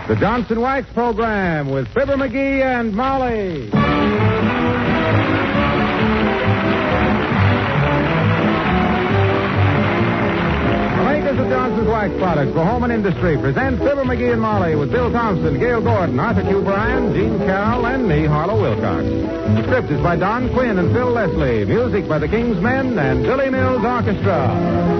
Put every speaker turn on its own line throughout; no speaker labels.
The Johnson Wax Program with Fibber McGee and Molly. The Johnson's Wax Products for Home and Industry present Fibber McGee and Molly with Bill Thompson, Gail Gordon, Arthur Q. Bryan, Gene Carroll, and me, Harlow Wilcox. The script is by Don Quinn and Phil Leslie. Music by the King's Men and Billy Mills Orchestra.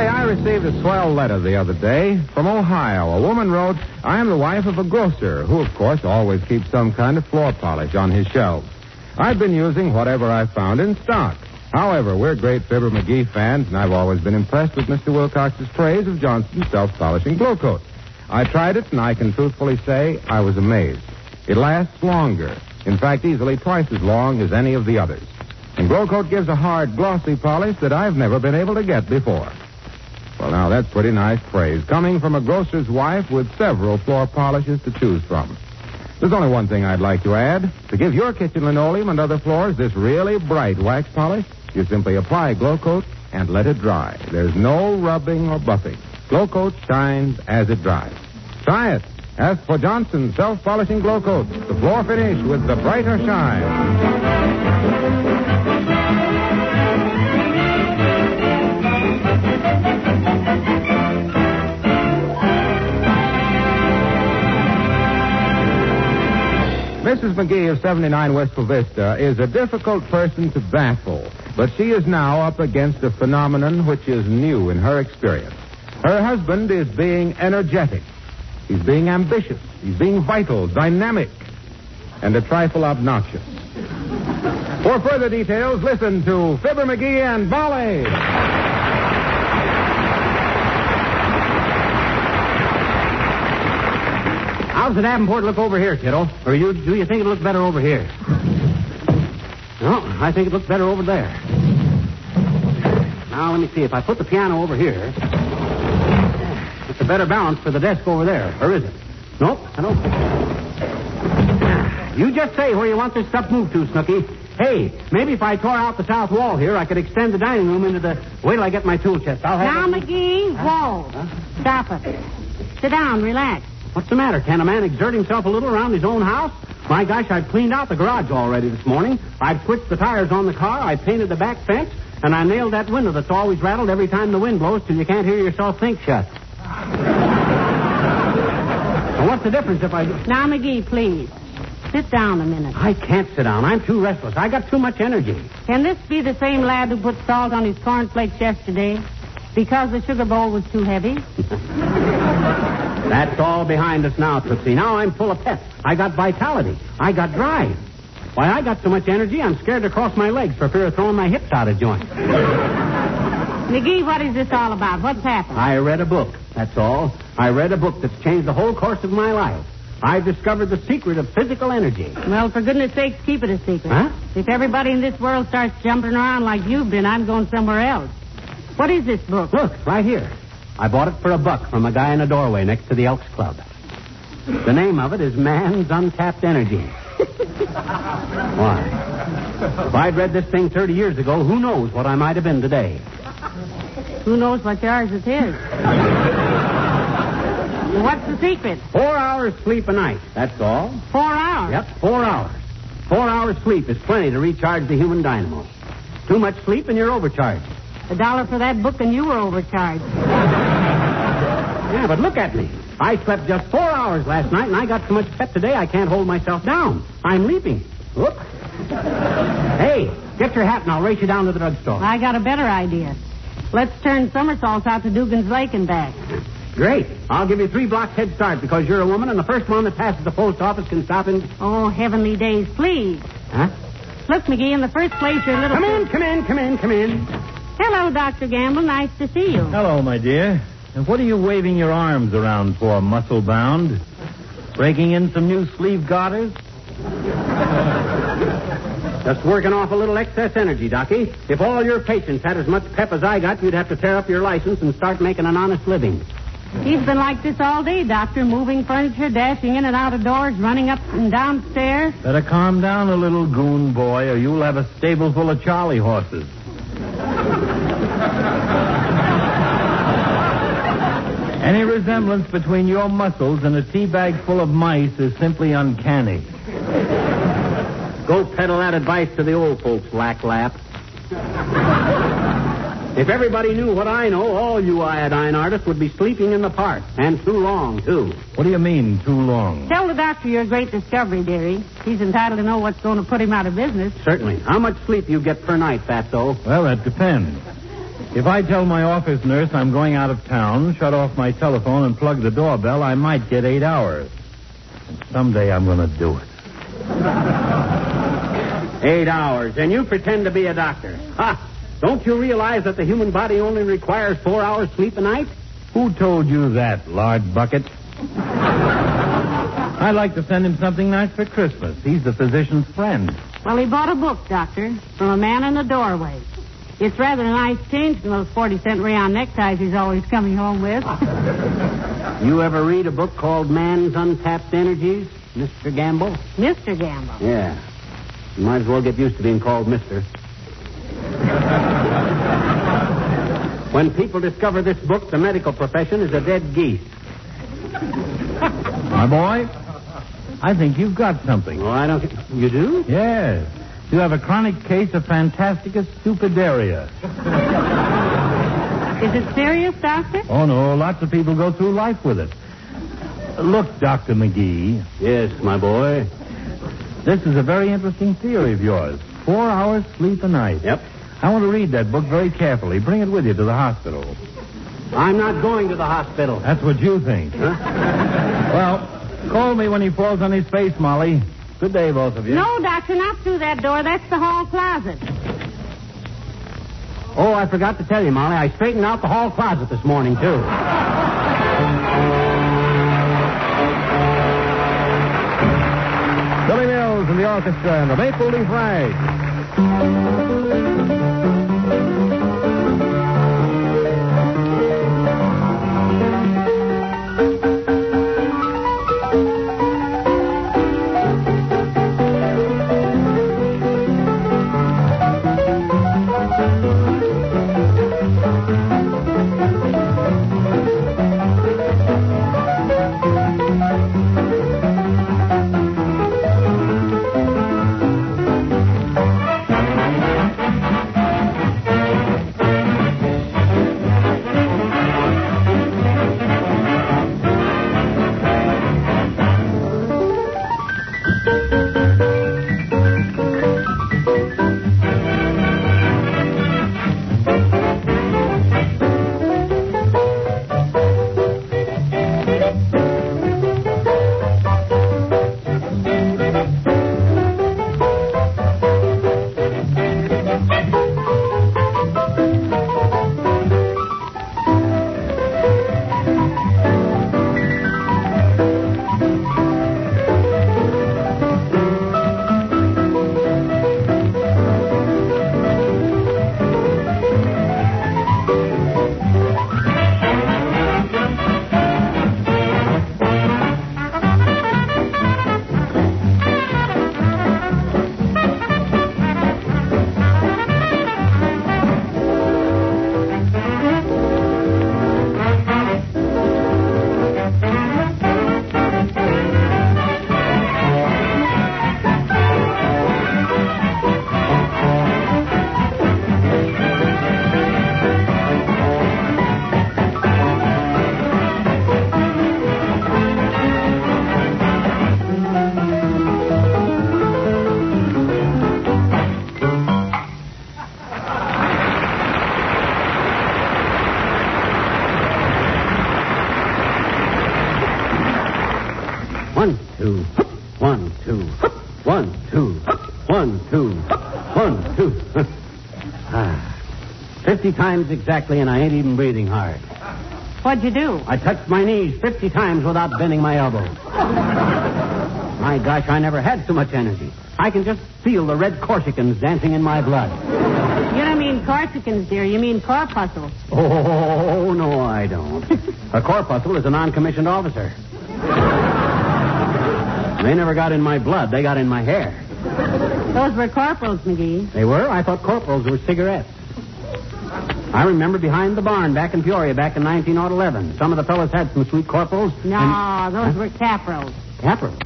I received a swell letter the other day from Ohio. A woman wrote, I am the wife of a grocer who, of course, always keeps some kind of floor polish on his shelves. I've been using whatever I found in stock. However, we're great Fibber McGee fans, and I've always been impressed with Mr. Wilcox's praise of Johnson's self-polishing glow coat. I tried it, and I can truthfully say I was amazed. It lasts longer. In fact, easily twice as long as any of the others. And glow coat gives a hard, glossy polish that I've never been able to get before. Well, now, that's pretty nice praise, coming from a grocer's wife with several floor polishes to choose from. There's only one thing I'd like to add. To give your kitchen linoleum and other floors this really bright wax polish, you simply apply Glow Coat and let it dry. There's no rubbing or buffing. Glow Coat shines as it dries. Try it. Ask for Johnson's self-polishing Glow Coat, the floor finish with the brighter shine. Mrs. McGee of 79 Wistful Vista is a difficult person to baffle, but she is now up against a phenomenon which is new in her experience. Her husband is being energetic. He's being ambitious. He's being vital, dynamic, and a trifle obnoxious. For further details, listen to Fibber McGee and Molly.
How's the Davenport look over here, kiddo? Or do you think it looks better over here? No, I think it looks better over there. Now, let me see. If I put the piano over here, it's a better balance for the desk over there. Or is it? Nope, I don't. You just say where you want this stuff moved to, Snooky. Hey, maybe if I tore out the south wall here, I could extend the dining room into the... Wait till I get my tool chest. I'll have...
Now, McGee, whoa. Huh? Stop it. Sit down, relax.
What's the matter? Can a man exert himself a little around his own house? My gosh, I've cleaned out the garage already this morning. I've switched the tires on the car. I painted the back fence. And I nailed that window that's always rattled every time the wind blows till you can't hear yourself think shut. Well, what's the difference if I...
Now, McGee, please. Sit down a minute.
I can't sit down. I'm too restless. I got too much energy.
Can this be the same lad who put salt on his cornflakes yesterday because the sugar bowl was too heavy?
That's all behind us now, Tootsie. Now I'm full of pep. I got vitality. I got drive. Why, I got so much energy, I'm scared to cross my legs for fear of throwing my hips out of joint.
McGee, what is this all about? What's happened?
I read a book, that's all. I read a book that's changed the whole course of my life. I've discovered the secret of physical energy.
Well, for goodness sakes, keep it a secret.
Huh?
If everybody in this world starts jumping around like you've been, I'm going somewhere else. What is this book?
Look, right here. I bought it for $1 from a guy in a doorway next to the Elks Club. The name of it is Man's Untapped Energy. Why? If I'd read this thing 30 years ago, who knows what I might have been today?
Who knows what yours it is? What's the secret?
4 hours sleep a night, that's all.
4 hours?
Yep, 4 hours. 4 hours sleep is plenty to recharge the human dynamo. Too much sleep and you're overcharged.
$1 for that book and you were overcharged.
Yeah, but look at me. I slept just 4 hours last night, and I got so much pep today I can't hold myself down. I'm leaping. Whoop. Hey, get your hat and I'll race you down to the drugstore.
I got a better idea. Let's turn somersaults out to Dugan's Lake and back.
Great. I'll give you 3 blocks head start because you're a woman, and the first one that passes the post office can stop in...
Oh, heavenly days, please.
Huh?
Look, McGee, in the first place, your little...
Come in.
Hello, Dr. Gamble. Nice to see you.
Hello, my dear. And what are you waving your arms around for, muscle-bound? Breaking in some new sleeve garters?
Just working off a little excess energy, Docky. If all your patients had as much pep as I got, you'd have to tear up your license and start making an honest living.
He's been like this all day, Doctor, moving furniture, dashing in and out of doors, running up and down stairs.
Better calm down a little, goon boy, or you'll have a stable full of Charlie horses. Any resemblance between your muscles and a tea bag full of mice is simply uncanny.
Go peddle that advice to the old folks, Lap. If everybody knew what I know, all you iodine artists would be sleeping in the park. And too long, too.
What do you mean, too long?
Tell the doctor your great discovery, dearie. He's entitled to know what's going to put him out of business.
Certainly. How much sleep you get per night, Fatso?
Well, that depends. If I tell my office nurse I'm going out of town, shut off my telephone, and plug the doorbell, I might get 8 hours. And someday I'm going to do it.
8 hours, and you pretend to be a doctor. Ha! Don't you realize that the human body only requires 4 hours sleep a night?
Who told you that, lard bucket? I'd like to send him something nice for Christmas. He's the physician's friend.
Well, he bought a book, Doctor, from a man in the doorway. It's rather a nice change from those 40-cent rayon neckties he's always coming home with.
You ever read a book called Man's Untapped Energies, Mr. Gamble?
Mr. Gamble.
Yeah. You might as well get used to being called Mr. When people discover this book, the medical profession is a dead geese.
My boy, I think you've got something.
Oh, I don't... You do?
Yes. You have a chronic case of fantasticus stupidaria.
Is it serious, Doctor?
Oh, no. Lots of people go through life with it. Look, Dr. McGee.
Yes, my boy.
This is a very interesting theory of yours. 4 hours sleep a night.
Yep.
I want to read that book very carefully. Bring it with you to the hospital.
I'm not going to the hospital.
That's what you think.
Huh?
Well, call me when he falls on his face, Molly. Good day, both of you.
No, Doctor, not through that door. That's the hall closet.
Oh, I forgot to tell you, Molly. I straightened out the hall closet this morning, too.
Billy Mills and the orchestra and the Maple Leaf Rag.
One, two, 1, 2, 1, 2, 1, 2, 1, 2. 50 times exactly, and I ain't even breathing hard.
What'd you do?
I touched my knees 50 times without bending my elbows. My gosh, I never had so much energy. I can just feel the red Corsicans dancing in my blood.
You don't mean Corsicans, dear. You mean corpuscles.
Oh, no, I don't. A corpuscle is a non-commissioned officer. They never got in my blood. They got in my hair.
Those were corporals, McGee.
They were? I thought corporals were cigarettes. I remember behind the barn back in Peoria back in 1911. Some of the fellas had some sweet corporals.
No, those were caporals.
Caporals?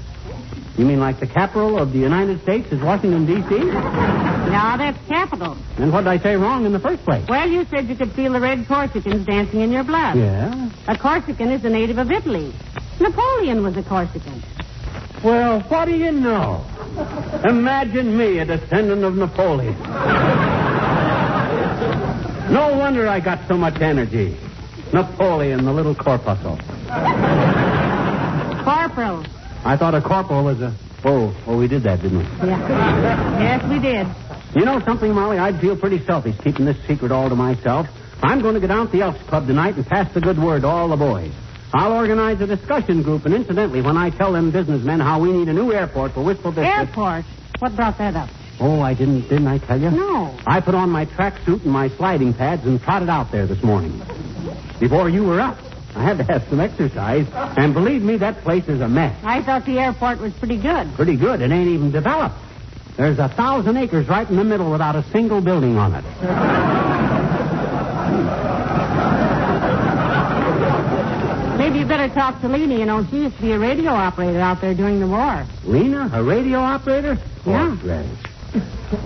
You mean like the capital of the United States is Washington, D.C.?
No, that's capital.
Then what did I say wrong in the first place?
Well, you said you could feel the red Corsicans dancing in your blood.
Yeah?
A Corsican is a native of Italy. Napoleon was a Corsican.
Well, what do you know? Imagine me, a descendant of Napoleon. No wonder I got so much energy. Napoleon, the little corpuscle.
Corporal.
I thought a corporal was a... Oh, we did that, didn't we?
Yeah. Yes, we did.
You know something, Molly? I'd feel pretty selfish keeping this secret all to myself. I'm going to go down to the Elks Club tonight and pass the good word to all the boys. I'll organize a discussion group, and incidentally, when I tell them businessmen how we need a new airport for Wistful Vista...
Airport? What brought that up?
Oh, didn't I tell you?
No.
I put on my tracksuit and my sliding pads and trotted out there this morning. Before you were up. I had to have some exercise, and believe me, that place is a mess.
I thought the airport was pretty good.
Pretty good. It ain't even developed. There's 1,000 acres right in the middle without a single building on it.
Maybe you better talk to Lena. You know, she used to be a radio operator out there during the war.
Lena? A radio operator?
Yeah.
Oh, Gladys.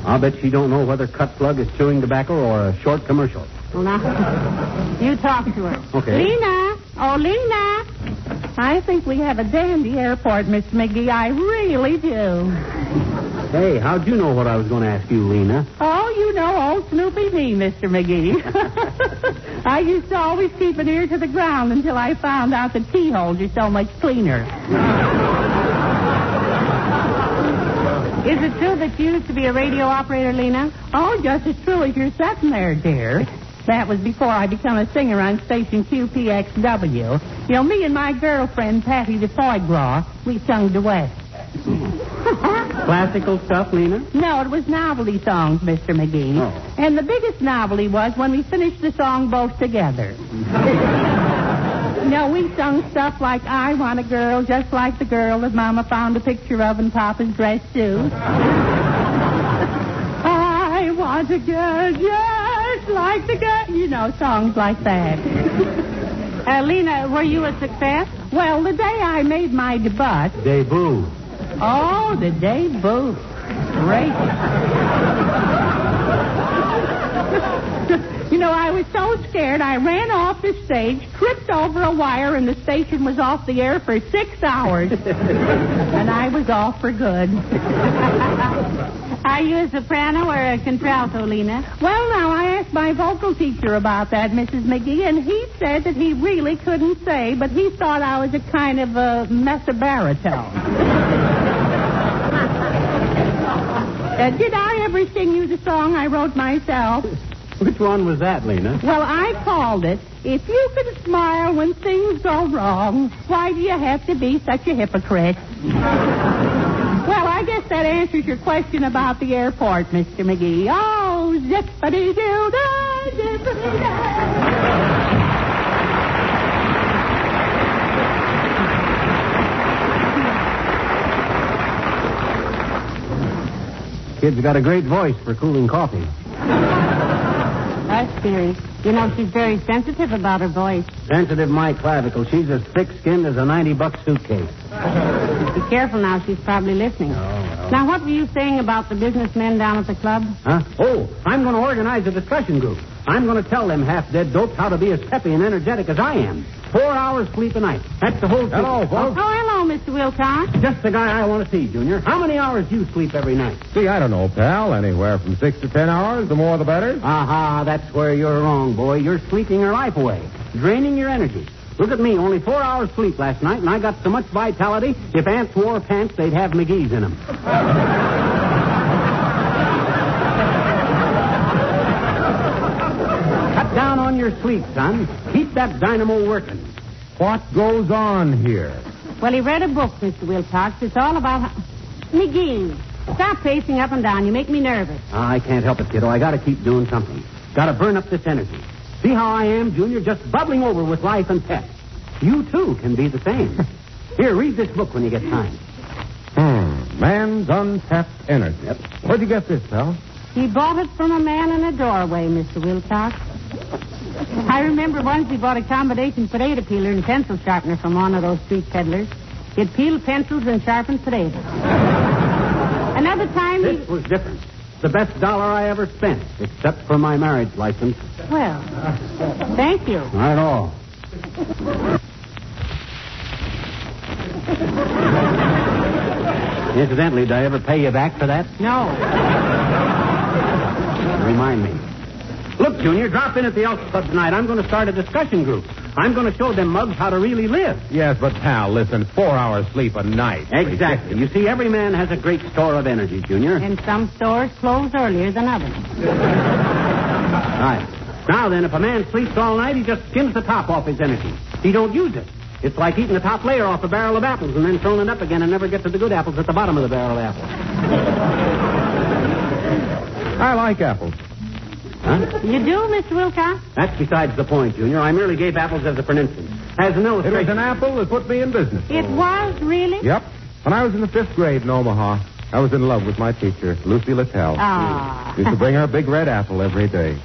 I'll bet she don't know whether cut plug is chewing tobacco or a short commercial.
Well, now, you talk to her.
Okay.
Lena! Oh, Lena!
I think we have a dandy airport, Miss McGee. I really do.
Hey, how'd you know what I was going to ask you, Lena?
Oh, you know old Snoopy me, Mr. McGee. I used to always keep an ear to the ground until I found out that key holes are so much cleaner.
Is it true that you used to be a radio operator, Lena?
Oh, just as true as you're sitting there, dear. That was before I became a singer on station QPXW. You know, me and my girlfriend, Patty the Foie Gras, we sung duets.
Classical stuff, Lena?
No, it was novelty songs, Mr. McGee.
Oh.
And the biggest novelty was when we finished the song both together. No, we sung stuff like, I want a girl just like the girl that Mama found a picture of in Papa's dress suit. I want a girl just like the girl. You know, songs like that.
Lena, were you a success?
Well, the day I made my debut.
Debut.
Oh, the debut. Great. You know, I was so scared, I ran off the stage, tripped over a wire, and the station was off the air for 6 hours. And I was off for good.
Are you a soprano or a contralto, Lena?
Well, now, I asked my vocal teacher about that, Mrs. McGee, and he said that he really couldn't say, but he thought I was a kind of a mezzo-baritone. Did I ever sing you the song I wrote myself?
Which one was that, Lena?
Well, I called it, If You Can Smile When Things Go Wrong, Why Do You Have to Be Such a Hypocrite? Well, I guess that answers your question about the airport, Mr. McGee. Oh, zippity-doo-dah, zippity-dah.
Kid's got a great voice for cooling coffee.
That's scary. You know, she's very sensitive about her voice.
Sensitive my clavicle. She's as thick-skinned as a $90 suitcase.
Be careful now. She's probably listening.
Oh.
Now, what were you saying about the businessmen down at the club?
Huh? Oh, I'm going to organize a discussion group. I'm going to tell them half-dead dopes how to be as peppy and energetic as I am. 4 hours sleep a night. That's the whole...
Hello, folks.
Oh, hello, Mr. Wilcox.
Just the guy I want to see, Junior. How many hours do you sleep every night?
Gee, I don't know, pal. Anywhere from 6 to 10 hours. The more, the better.
Aha, that's where you're wrong, boy. You're sleeping your life away, draining your energy. Look at me, only 4 hours sleep last night, and I got so much vitality, if ants wore pants, they'd have McGee's in them. Cut down on your sleep, son. Keep that dynamo working.
What goes on here?
Well, he read a book, Mr. Wilcox. It's all about... McGee. Stop pacing up and down. You make me nervous.
I can't help it, kiddo. I got to keep doing something. Got to burn up this energy. See how I am, Junior? Just bubbling over with life and pep. You, too, can be the same. Here, read this book when you get time.
Man's Untapped Energy.
Yep.
Where'd you get this, pal?
He bought it from a man in a doorway, Mr. Wilcox. I remember once he bought a combination potato peeler and pencil sharpener from one of those street peddlers. It peeled pencils and sharpened potatoes. Another time
This was different. The best dollar I ever spent, except for my marriage license.
Well, thank you.
Not at all. Incidentally, did I ever pay you back for that?
No.
Remind me. Look, Junior, drop in at the Elks Club tonight. I'm going to start a discussion group. I'm going to show them mugs how to really live.
Yes, but, pal, listen, 4 hours sleep a night.
Exactly. You see, every man has a great store of energy, Junior.
And some stores close earlier than others.
Right. Now then, if a man sleeps all night, he just skims the top off his energy. He don't use it. It's like eating the top layer off a barrel of apples and then throwing it up again and never get to the good apples at the bottom of the barrel of apples.
I like apples.
Huh?
You do, Mr. Wilcox?
That's besides the point, Junior. I merely gave apples as a for instance. As an
It
illustration.
was an apple that put me in business.
It was, really?
Yep. When I was in the 5th grade in Omaha, I was in love with my teacher, Lucy Littell.
Ah.
Used to bring her a big red apple every day.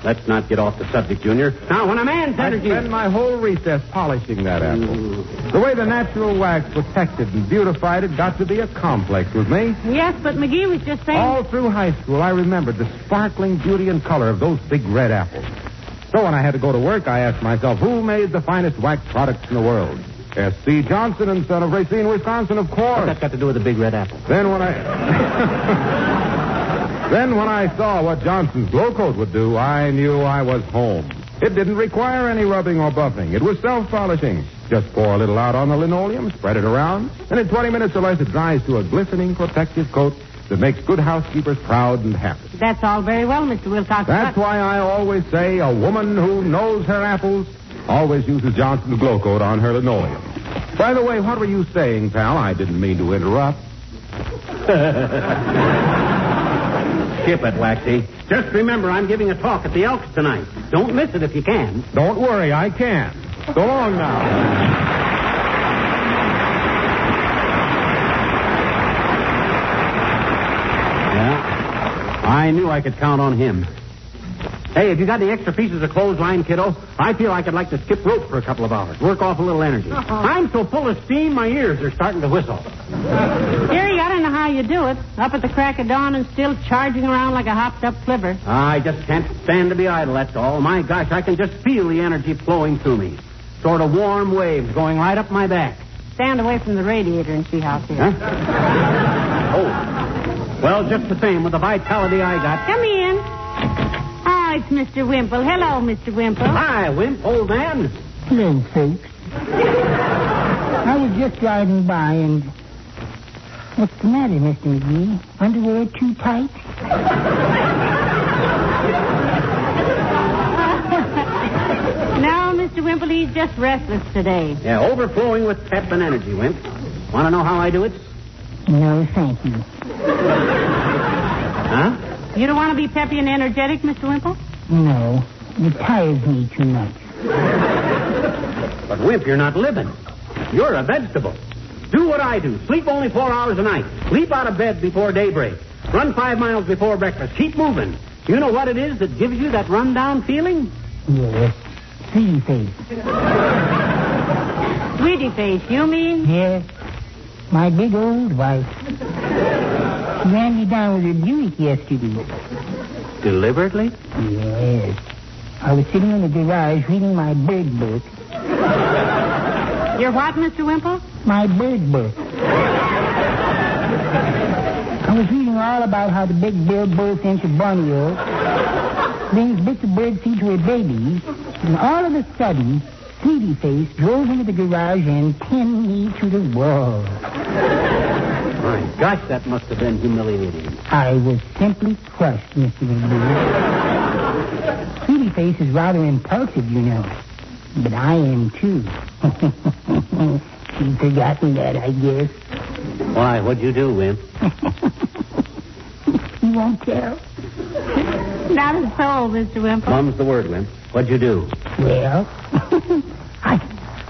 Let's not get off the subject, Junior. Now, when a man's
I'd
energy...
spend my whole recess polishing that apple. The way the natural wax protected and beautified it got to be a complex with me.
Yes, but McGee was just saying...
All through high school, I remembered the sparkling beauty and color of those big red apples. So when I had to go to work, I asked myself, who made the finest wax products in the world? S.C. Johnson and Son of Racine, Wisconsin, of course.
What's that got to do with the big red apple?
Then when I saw what Johnson's glow coat would do, I knew I was home. It didn't require any rubbing or buffing. It was self-polishing. Just pour a little out on the linoleum, spread it around, and in 20 minutes or less it dries to a glistening protective coat that makes good housekeepers proud and happy.
That's all very well, Mr. Wilcox.
That's why I always say a woman who knows her apples always uses Johnson's glow coat on her linoleum. By the way, what were you saying, pal? I didn't mean to interrupt.
Skip it, Waxy. Just remember, I'm giving a talk at the Elks tonight. Don't miss it if you can.
Don't worry, I can. So long now.
Yeah, I knew I could count on him. Hey, have you got any extra pieces of clothesline, kiddo? I feel like I'd like to skip rope for a couple of hours. Work off a little energy. I'm so full of steam, my ears are starting to whistle.
Dearie, I don't know how you do it. Up at the crack of dawn and still charging around like a hopped-up flivver.
I just can't stand to be idle, that's all. My gosh, I can just feel the energy flowing through me. Sort of warm waves going right up my back.
Stand away from the radiator and see how it feels.
Huh? Oh. Well, just the same, with the vitality I got.
Come in. Oh, it's Mr. Wimple. Hello, Mr. Wimple.
Hi, Wimp, old man.
Hello, folks. I was just driving by and... What's the matter, Mr. McGee? Underwear too tight?
No, Mr. Wimple, he's just restless today.
Yeah, overflowing with pep and energy, Wimp. Want to know how I do it?
No, thank you.
Huh?
You don't want to be peppy and energetic, Mr. Wimple?
No, it tires me too much.
But, Wimp, you're not living. You're a vegetable. Do what I do. Sleep only 4 hours a night. Leap out of bed before daybreak. Run 5 miles before breakfast. Keep moving. You know what it is that gives you that run-down feeling?
Yes, sweetie face.
Sweetie face, you mean?
Yes, my big old wife. She ran me down with her Buick yesterday.
Deliberately?
Yes. I was sitting in the garage reading my bird book.
You're what, Mr. Wimple?
My bird book. I was reading all about how the big billed bullfinch of Borneo brings bits of birdseed to her babies, and all of a sudden, Sweetie Face drove into the garage and pinned me to the wall.
My gosh, that must have been humiliating.
I was simply crushed, Mr. McGee. Sweetie Face is rather impulsive, you know. But I am, too. She's forgotten that, I guess.
Why, what'd you do, Wimp?
you won't tell?
Not a soul, Mr. Wimple.
Mum's the word, Wimp. What'd you do?
Well,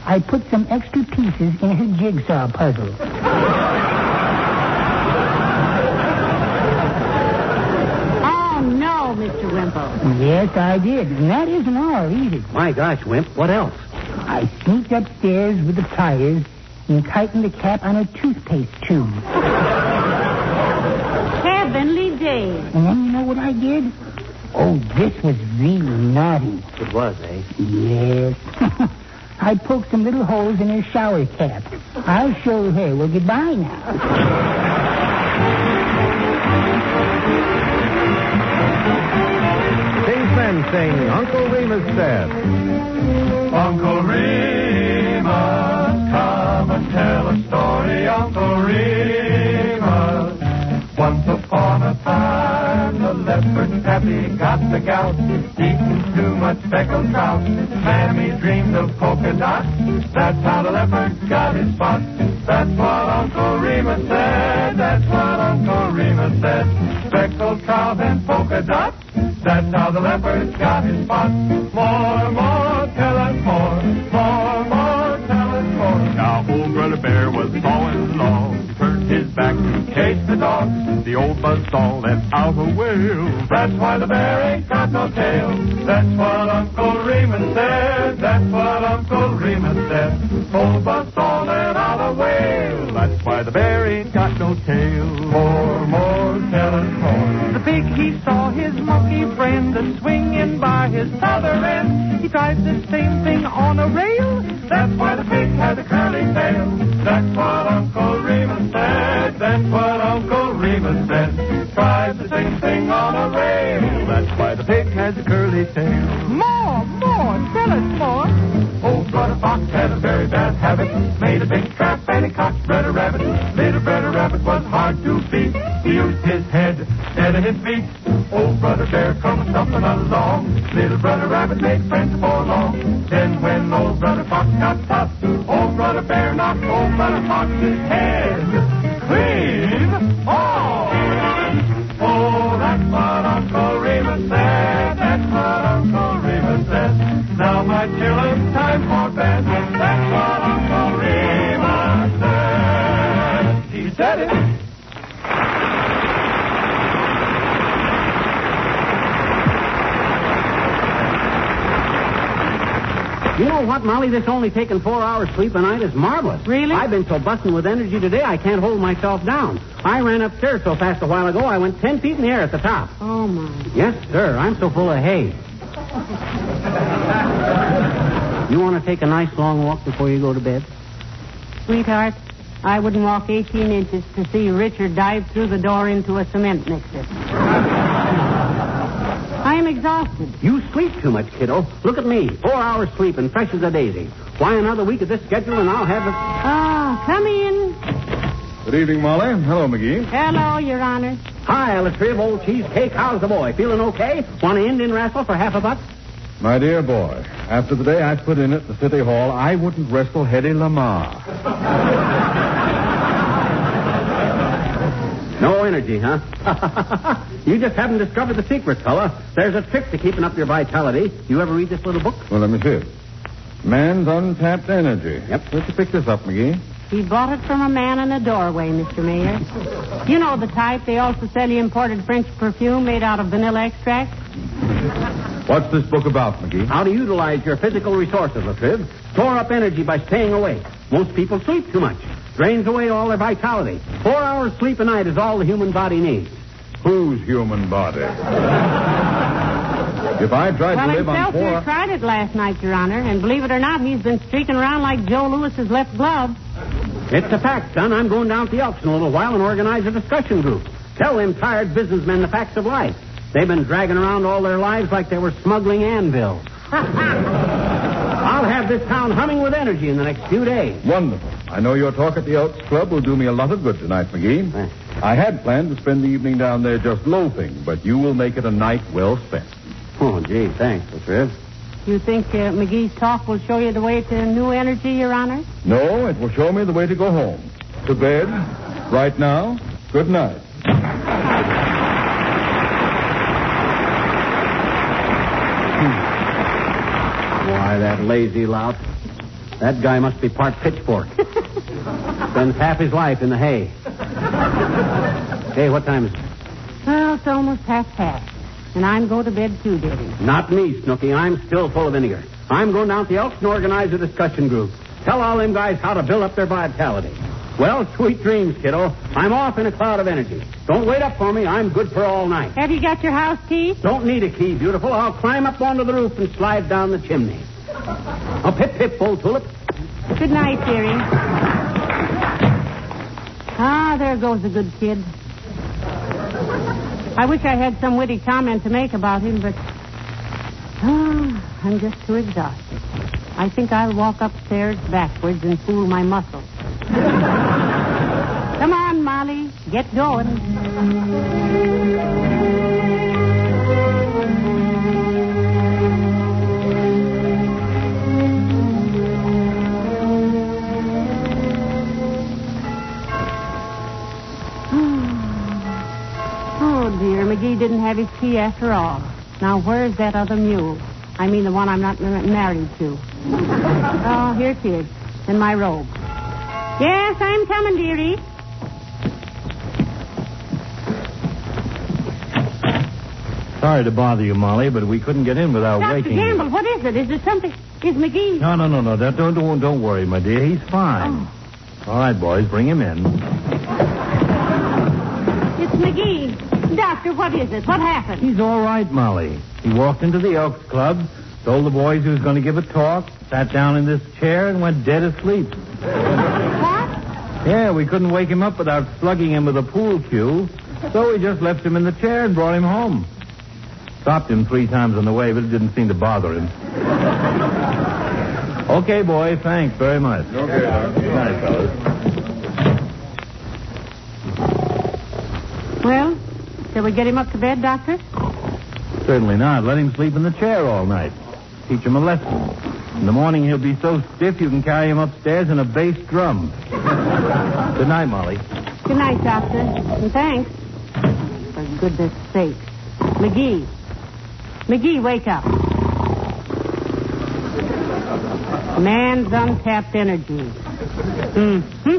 I put some extra pieces in her jigsaw puzzle.
Oh, no, Mr. Wimple.
Yes, I did. And that isn't all either.
My gosh, Wimp, what else?
I sneaked upstairs with the pliers and tightened the cap on a toothpaste tube.
Heavenly days.
And then you know what I did? Oh, this was really naughty.
It was, eh?
Yes. I poked some little holes in her shower cap. I'll show her. Well, goodbye now.
King's Men sing Uncle Remus Said.
Uncle Remus, come and tell a story, Uncle Remus. Once upon a time, the leopard Pappy got the gout, eating too much speckled trout. Mammy dreamed of polka dots. That's how the leopard got his spots. That's what Uncle Remus said. That's what Uncle Remus said. Speckled trout and polka dots. That's how the leopard got his spots. More, tell us more. More, tell us more. Now old Brother Bear was sawing logs, turned his back to chase the dogs. The old buzzsaw let out a wail. That's why the bear ain't got no tail. That's what Uncle Remus said. That's what Uncle Remus said. Old buzzsaw let out a wail. That's why the bear ain't got no tail. More, tell us more. The pig, he saw his monkey friend swinging by his southern end. He tried the same thing on a rail. That's why the pig had a curly tail. That's what Uncle Remus said. That's what Uncle Remus said. Tried the same thing on a rail. That's why the pig has a curly tail.
More, tell us more.
Old Brother Fox had a very bad habit. Made a big trap and he caught Brother Rabbit. Little Brother Rabbit was hard to beat. He used his head instead of his feet. Old Brother Bear come stumbling along. Little Brother Rabbit made friends for long. Then when old Brother Fox got tough, old Brother Bear knocked old Brother Fox's head clean off. Oh, that's what Uncle Remus said. That's what Uncle Remus said. Now, my children, time for bed. That's what Uncle Remus said. He said it.
You know what, Molly? This only taking 4 hours sleep a night is marvelous.
Really?
I've been so busting with energy today, I can't hold myself down. I ran upstairs so fast a while ago, I went 10 feet in the air at the top.
Oh, my.
Yes, sir. I'm so full of hay. You want to take a nice long walk before you go to bed?
Sweetheart, I wouldn't walk 18 inches to see Richard dive through the door into a cement mixer. I am exhausted.
You sleep too much, kiddo. Look at me. 4 hours sleep and fresh as a daisy. Why, another week of this schedule and I'll have it.
Ah, come in.
Good evening, Molly. Hello, McGee.
Hello, Your Honor.
Hi, Alice, old cheesecake. How's the boy? Feeling okay? Want an Indian wrestle for $50?
My dear boy, after the day I put in at the City Hall, I wouldn't wrestle Hedy Lamar.
No energy, huh? You just haven't discovered the secret, fella. There's a trick to keeping up your vitality. You ever read this little book?
Well, let me see it. Man's Untapped Energy.
Yep.
Where'd you pick this up, McGee?
He bought it from a man in a doorway, Mr. Mayor. You know the type. They also sell you imported French perfume made out of vanilla extract.
What's this book about, McGee?
How to utilize your physical resources, Latriv. Store up energy by staying awake. Most people sleep too much. Drains away all their vitality. 4 hours sleep a night is all the human body needs.
Whose human body? If I tried to live on
Excelsior tried it last night, Your Honor, and believe it or not, he's been streaking around like Joe Lewis's left glove.
It's a fact, son. I'm going down to the Elks in a little while and organize a discussion group. Tell them tired businessmen the facts of life. They've been dragging around all their lives like they were smuggling anvils. I'll have this town humming with energy in the next few days.
Wonderful. I know your talk at the Elks Club will do me a lot of good tonight, McGee. I had planned to spend the evening down there just loafing, but you will make it a night well spent.
Oh, gee, thanks, Latriv.
You think McGee's talk will show you the way to new energy, Your Honor?
No, it will show me the way to go home. To bed, right now. Good night.
Why, that lazy lout. That guy must be part pitchfork. Spends half his life in the hay. Hey, what time is it?
Well, it's almost past. And I'm going to bed too, Daddy.
Not me, Snooky. I'm still full of vinegar. I'm going down to the Elks and organize a discussion group. Tell all them guys how to build up their vitality. Well, sweet dreams, kiddo. I'm off in a cloud of energy. Don't wait up for me. I'm good for all night.
Have you got your house key?
Don't need a key, beautiful. I'll climb up onto the roof and slide down the chimney. Oh, pip, pip, old tulip.
Good night, dearie. Ah, there goes the good kid. I wish I had some witty comment to make about him, but I'm just too exhausted. I think I'll walk upstairs backwards and fool my muscles. Come on, Molly. Get going. Oh, dear. McGee didn't have his key after all. Now, where's that other mule? I mean the one I'm not married to. Oh, here it is. In my robe. Yes, I'm coming, dearie.
Sorry to bother you, Molly, but we couldn't get in without
Dr.
waking
Gamble,
you.
what is it? Is there something? Is McGee...
No. Don't worry, my dear. He's fine. All right, boys, bring him in.
It's McGee. Doctor, what is it? What happened?
He's all right, Molly. He walked into the Elks Club, told the boys he was going to give a talk, sat down in this chair, and went dead asleep.
What?
Yeah, we couldn't wake him up without slugging him with a pool cue, so we just left him in the chair and brought him home. Stopped him 3 times on the way, but it didn't seem to bother him. Okay, boy, thanks very much. Okay. Good night, fellas.
Well, shall we get him up to bed, Doctor?
Certainly not. Let him sleep in the chair all night. Teach him a lesson. In the morning, he'll be so stiff you can carry him upstairs in a bass drum. Good night, Molly.
Good night, Doctor. And thanks. For goodness sake. McGee. McGee, wake up. Man's untapped energy. Mm-hmm.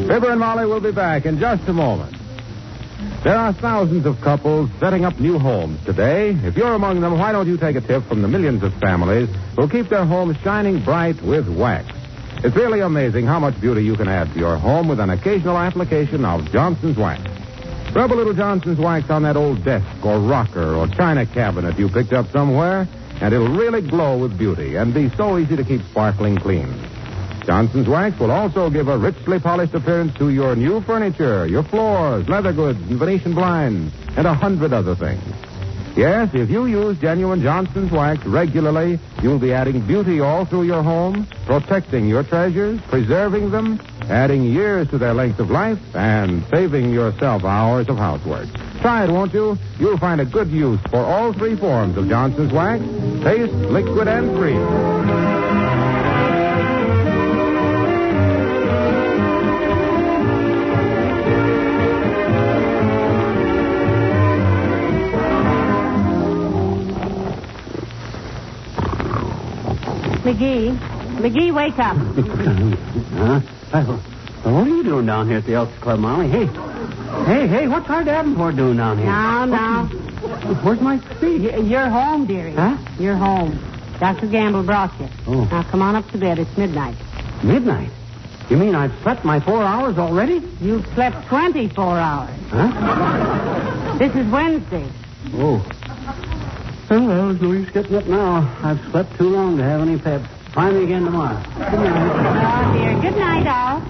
Fibber and Molly will be back in just a moment. There are thousands of couples setting up new homes today. If you're among them, why don't you take a tip from the millions of families who'll keep their homes shining bright with wax? It's really amazing how much beauty you can add to your home with an occasional application of Johnson's Wax. Rub a little Johnson's Wax on that old desk or rocker or china cabinet you picked up somewhere, and it'll really glow with beauty and be so easy to keep sparkling clean. Johnson's Wax will also give a richly polished appearance to your new furniture, your floors, leather goods, and Venetian blinds, and 100 other things. Yes, if you use genuine Johnson's Wax regularly, you'll be adding beauty all through your home, protecting your treasures, preserving them, adding years to their length of life, and saving yourself hours of housework. Try it, won't you? You'll find a good use for all 3 forms of Johnson's Wax: taste, liquid, and free.
McGee, wake up.
Huh? What are you doing down here at the Elks Club, Molly? Hey, what's our Davenport doing down here?
Now.
Where's my seat?
You're home, dearie.
Huh?
You're home. Dr. Gamble brought you.
Oh.
Now, come on up to bed. It's midnight.
Midnight? You mean I've slept my 4 hours already?
You've slept 24 hours.
Huh?
This is Wednesday.
Oh. Well, no use getting up now. I've slept too long to have any pep. Try me again tomorrow. Good night.
Oh, dear. Good night, all.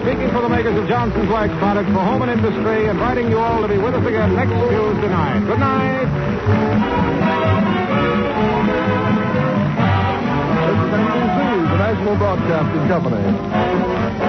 speaking for the makers of Johnson's Wax Products for Home and Industry, inviting you all to be with us again next Tuesday night. Good night.
This is NBC, the National Broadcasting Company.